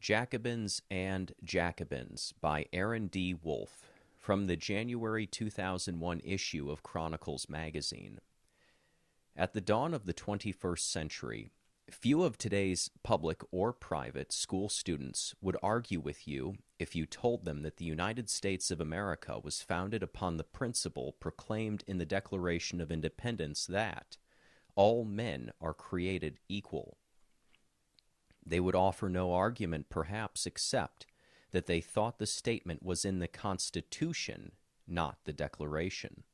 Jacobins and Jacobins by Aaron D. Wolfe from the January 2001 issue of Chronicles magazine. At the dawn of the 21st century, few of today's public or private school students would argue with you if you told them that the United States of America was founded upon the principle proclaimed in the Declaration of Independence that all men are created equal. They would offer no argument, perhaps, except that they thought the statement was in the Constitution, not the Declaration.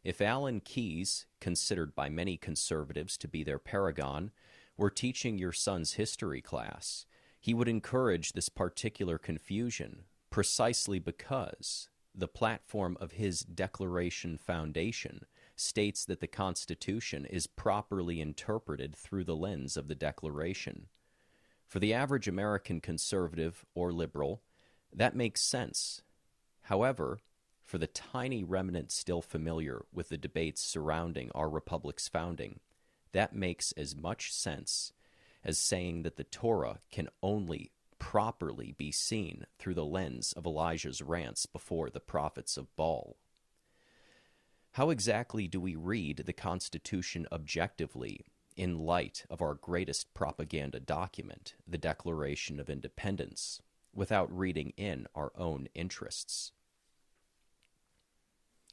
If Alan Keyes, considered by many conservatives to be their paragon, were teaching your son's history class, he would encourage this particular confusion precisely because the platform of his Declaration Foundation states that the Constitution is properly interpreted through the lens of the Declaration. For the average American conservative or liberal, that makes sense. However, for the tiny remnant still familiar with the debates surrounding our republic's founding, that makes as much sense as saying that the Torah can only properly be seen through the lens of Elijah's rants before the prophets of Baal. How exactly do we read the Constitution objectively in light of our greatest propaganda document, the Declaration of Independence, without reading in our own interests?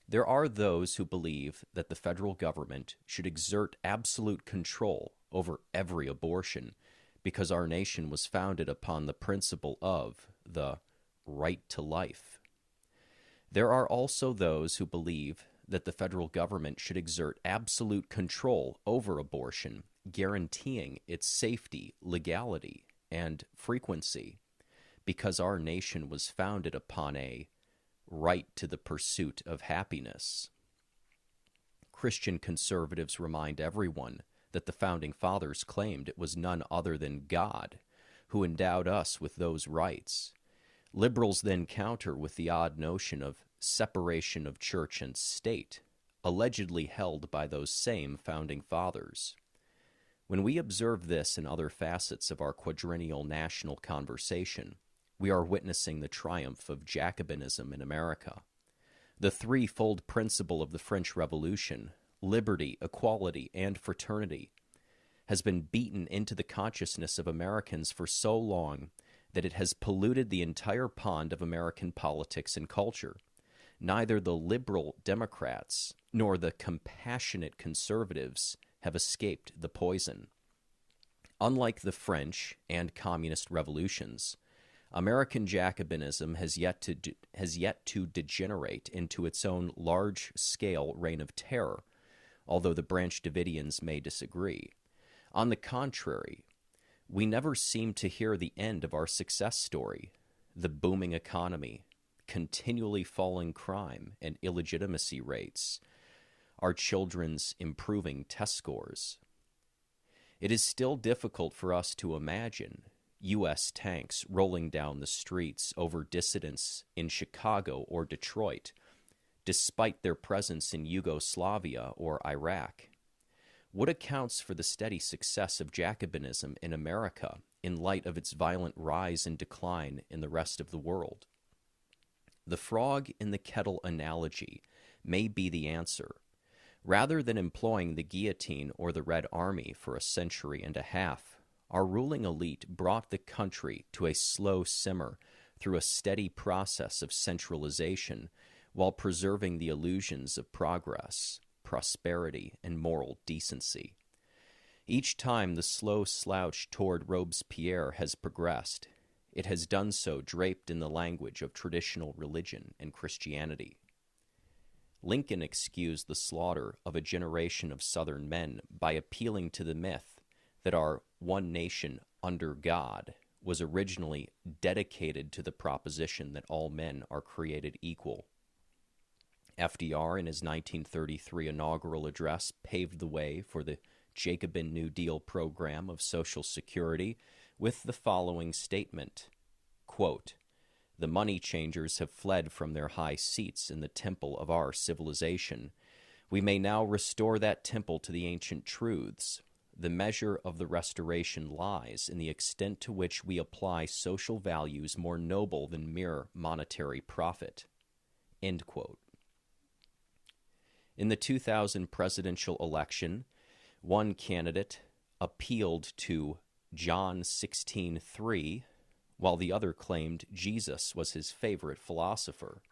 There are those who believe that the federal government should exert absolute control over every abortion because our nation was founded upon the principle of the right to life. There are also those who believe that the federal government should exert absolute control over abortion, guaranteeing its safety, legality, and frequency, because our nation was founded upon a right to the pursuit of happiness. Christian conservatives remind everyone that the Founding Fathers claimed it was none other than God who endowed us with those rights. Liberals then counter with the odd notion of separation of church and state, allegedly held by those same Founding Fathers. When we observe this and other facets of our quadrennial national conversation, we are witnessing the triumph of Jacobinism in America. The threefold principle of the French Revolution, liberty, equality, and fraternity, has been beaten into the consciousness of Americans for so long that it has polluted the entire pond of American politics and culture. Neither the liberal Democrats nor the compassionate conservatives have escaped the poison. Unlike the French and communist revolutions, American Jacobinism has yet to degenerate into its own large-scale reign of terror, although the Branch Davidians may disagree. On the contrary, we never seem to hear the end of our success story, the booming economy, continually falling crime and illegitimacy rates, our children's improving test scores. It is still difficult for us to imagine U.S. tanks rolling down the streets over dissidents in Chicago or Detroit, despite their presence in Yugoslavia or Iraq. What accounts for the steady success of Jacobinism in America in light of its violent rise and decline in the rest of the world? The frog in the kettle analogy may be the answer. Rather than employing the guillotine or the Red Army for a century and a half, our ruling elite brought the country to a slow simmer through a steady process of centralization while preserving the illusions of progress, prosperity, and moral decency. Each time the slow slouch toward Robespierre has progressed, it has done so draped in the language of traditional religion and Christianity. Lincoln excused the slaughter of a generation of Southern men by appealing to the myth that our one nation under God was originally dedicated to the proposition that all men are created equal. FDR, in his 1933 inaugural address, paved the way for the Jacobin New Deal program of Social Security with the following statement, quote, "The money changers have fled from their high seats in the temple of our civilization. We may now restore that temple to the ancient truths. the measure of the restoration lies in the extent to which we apply social values more noble than mere monetary profit." End quote. In the 2000 presidential election, one candidate appealed to John 16:3, while the other claimed Jesus was his favorite philosopher.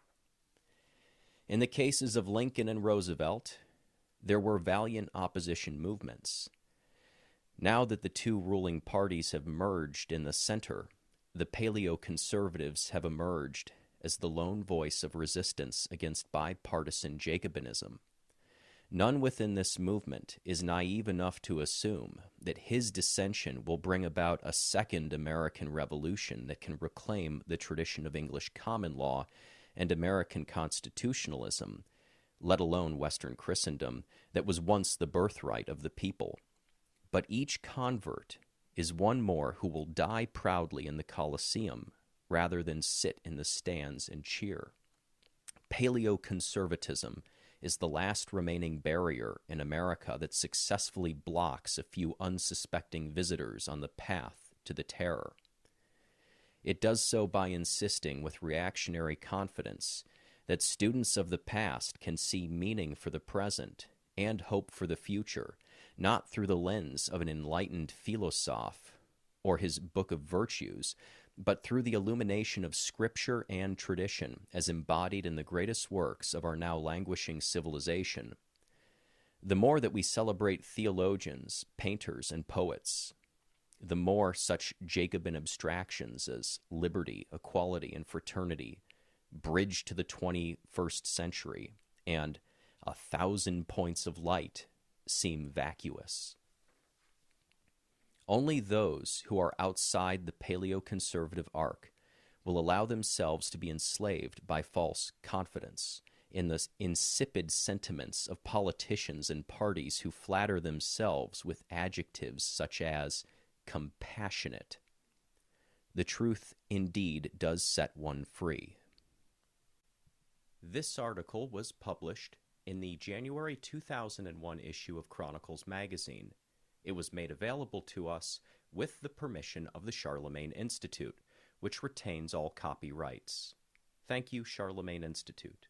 In the cases of Lincoln and Roosevelt, there were valiant opposition movements. Now that the two ruling parties have merged in the center, the paleoconservatives have emerged as the lone voice of resistance against bipartisan Jacobinism. None within this movement is naive enough to assume that his dissension will bring about a second American Revolution that can reclaim the tradition of English common law and American constitutionalism, let alone Western Christendom, that was once the birthright of the people. But each convert is one more who will die proudly in the Colosseum rather than sit in the stands and cheer. Paleoconservatism is the last remaining barrier in America that successfully blocks a few unsuspecting visitors on the path to the terror. It does so by insisting with reactionary confidence that students of the past can see meaning for the present and hope for the future, not through the lens of an enlightened philosophe or his book of virtues, but through the illumination of Scripture and tradition as embodied in the greatest works of our now languishing civilization. The more that we celebrate theologians, painters, and poets, the more such Jacobin abstractions as liberty, equality, and fraternity, bridge to the 21st century, and 1,000 points of light seem vacuous. Only those who are outside the paleoconservative arc will allow themselves to be enslaved by false confidence in the insipid sentiments of politicians and parties who flatter themselves with adjectives such as compassionate. The truth indeed does set one free. This article was published in the January 2001 issue of Chronicles magazine. It was made available to us with the permission of the Charlemagne Institute, which retains all copyrights. Thank you, Charlemagne Institute.